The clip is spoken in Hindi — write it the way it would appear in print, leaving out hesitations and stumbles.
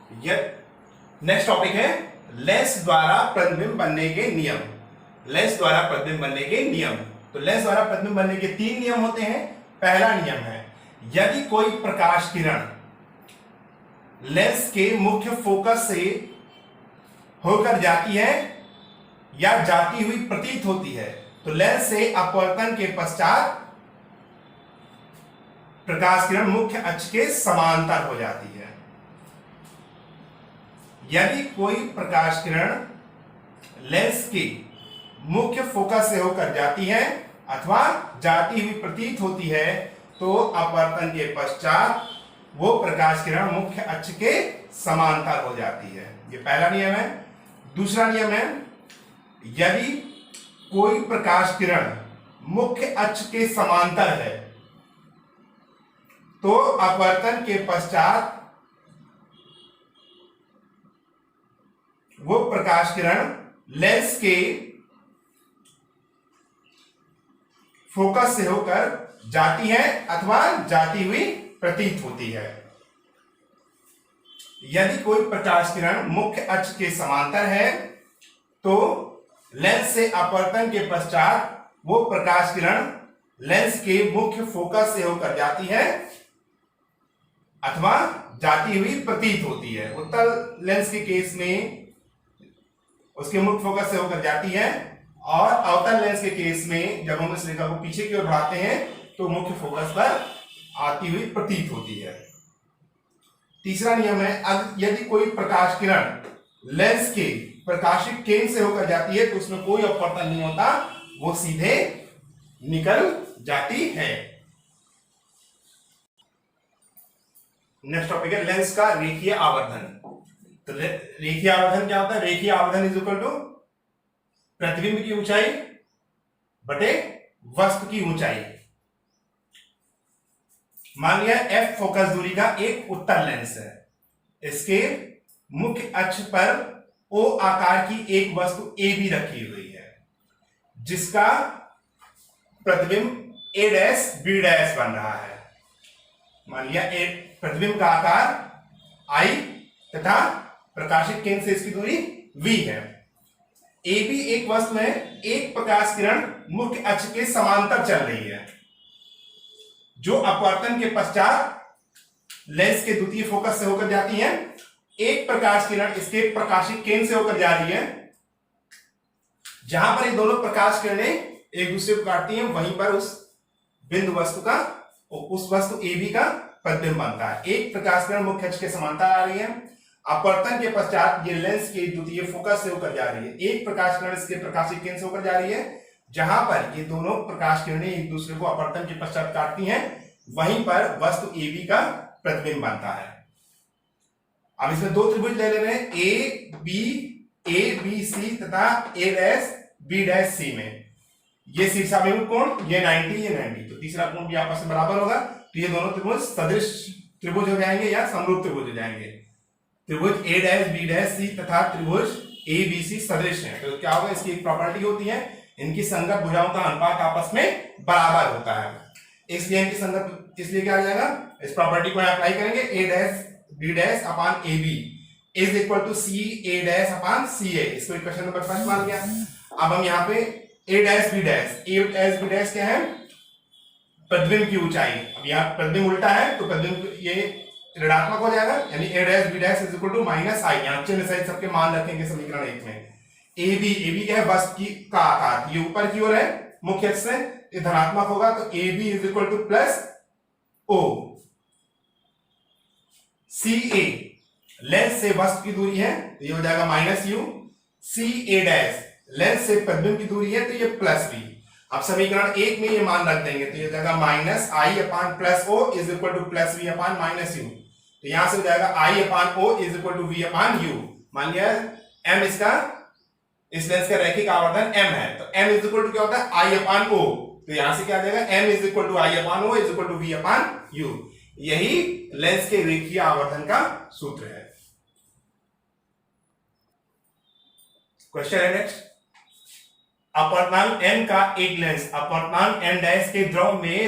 नेक्स्ट टॉपिक है लेंस द्वारा प्रतिबिंब बनने के नियम। लेंस द्वारा प्रतिबिंब बनने के नियम। तो लेंस द्वारा प्रतिबिंब बनने के 3 नियम होते हैं। पहला नियम है, यदि कोई प्रकाश किरण लेंस के मुख्य फोकस से होकर जाती है या जाती हुई प्रतीत होती है तो लेंस से अपवर्तन के पश्चात प्रकाश किरण मुख्य अक्ष के समांतर हो जाती है। यदि कोई प्रकाश किरण लेंस के मुख्य फोकस से होकर जाती है अथवा जाती हुई प्रतीत होती है तो अपवर्तन के पश्चात वो प्रकाश किरण मुख्य अक्ष के समांतर हो जाती है। ये पहला नियम है। दूसरा नियम है, यदि कोई प्रकाश किरण मुख्य अक्ष के समांतर है तो अपवर्तन के पश्चात वो प्रकाश किरण लेंस के फोकस से होकर जाती है अथवा जाती हुई प्रतीत होती है। यदि कोई प्रकाश किरण मुख्य अक्ष के समांतर है तो लेंस से अपवर्तन के पश्चात वो प्रकाश किरण लेंस के मुख्य फोकस से होकर जाती है अथवा जाती हुई प्रतीत होती है। उत्तल लेंस के केस में उसके मुख्य फोकस से होकर जाती है और अवतल लेंस के केस में जब हम इस रेखा को पीछे की ओर बढ़ाते हैं तो मुख्य फोकस पर आती हुई प्रतीत होती है। तीसरा नियम है, यदि कोई प्रकाश किरण लेंस के प्रकाशिक केंद्र से होकर जाती है तो उसमें कोई अपवर्तन नहीं होता, वो सीधे निकल जाती है। नेक्स्ट टॉपिक है लेंस का रेखीय आवर्धन। तो रेखीय आवर्धन क्या होता है? रेखीय आवर्धन इज इक्वल टू प्रतिबिंब की ऊंचाई बटे वस्तु की ऊंचाई। मान लिया एफ फोकस दूरी का एक उत्तल लेंस है, इसके मुख्य अक्ष पर ओ आकार की एक वस्तु ए बी रखी हुई है जिसका प्रतिबिंब ए डैश बी डैश बन रहा है। मान लिया प्रतिबिंब का आकार आई तथा प्रकाशिक केंद्र से इसकी दूरी v है। ए बी एक वस्तु है, एक प्रकाश किरण मुख्य अक्ष के समांतर चल रही है जो अपवर्तन के पश्चात लेंस के द्वितीय फोकस से होकर जाती है। एक प्रकाश किरण इसके प्रकाशिक केंद्र से होकर जा रही है। जहां पर ये दोनों प्रकाश किरणें एक दूसरे को काटती हैं वहीं पर उस बिंदु वस्तु का उस वस्तु ए बी का प्रतिबिंब बनता है। एक प्रकाश किरण मुख्य अक्ष के समांतर आ रही है, अपवर्तन के पश्चात ये लेंस के द्वितीय फोकस से होकर जा रही है। एक प्रकाश किरण इसके प्रकाशिक केंद्र से होकर जा रही है, जहां पर ये दोनों प्रकाश किरणें एक दूसरे को अपवर्तन के पश्चात काटती हैं वहीं पर वस्तु ए बी का प्रतिबिंब बनता है। अब इसमें दो त्रिभुज ले रहे हैं, ए बी सी तथा ए डैश बी डैश सी में। ये शीर्षाभिमुख कोण ये 90 ये 90, तो तीसरा कोण भी आपस में बराबर होगा तो ये दोनों त्रिभुज सदृश त्रिभुज हो जाएंगे या समरूप त्रिभुज हो जाएंगे। त्रिभुज ए डैश बी डैश सी तथा त्रिभुज ए बी सी सदृश है। तो क्या होगा, इसकी एक प्रॉपर्टी होती है, इनकी संगत भुजाओं का अनुपात आपस में बराबर होता है। इसलिए इनकी संगत, इसलिए क्या आ जाएगा, इस प्रॉपर्टी को अप्लाई करेंगे, A dash B dash upon A B is equal to C A dash upon C A. इसको इक्वेशन नंबर 5 मान लिया। अब हम यहाँ पे ए डैश बी डैश क्या है? प्रतिबिंब की ऊंचाई। अब यहाँ प्रतिबिंब उल्टा है तो प्रतिबिंब ये ऋणात्मक हो जाएगा, यानी A dash B dash is equal to minus I. यहाँ चिन्ह सहित सबके मान रखेंगे समीकरण 1 में। ए बी क्या है? वस्तु की का आकार, ये ऊपर की ओर है मुख्य अक्ष से, ये धनात्मक होगा तो A B is equal to plus O. C A lens से वस्तु की दूरी है तो ये हो जाएगा minus U. C A dash lens से प्रतिबिंब की दूरी है तो ये प्लस बी। अब समीकरण 1 में ये मान रख देंगे तो ये हो जाएगा minus I upon plus O is equal to plus V upon minus U. तो यहां से हो जाएगा I upon O is equal to V upon U. मान लिया एम इसका, इस लेंस का रैखिक आवर्धन m है तो m इज इक्वल टू क्या होता है? आई अपान ओ। तो यहां से क्या आ जाएगा? m is equal to I upon O is equal to V upon U. यही लेंस के रेखीय आवर्धन का सूत्र है। क्वेश्चन है नेक्स्ट, अपवर्तनांक n का एक लेंस अपवर्तनांक n डैश के द्रव में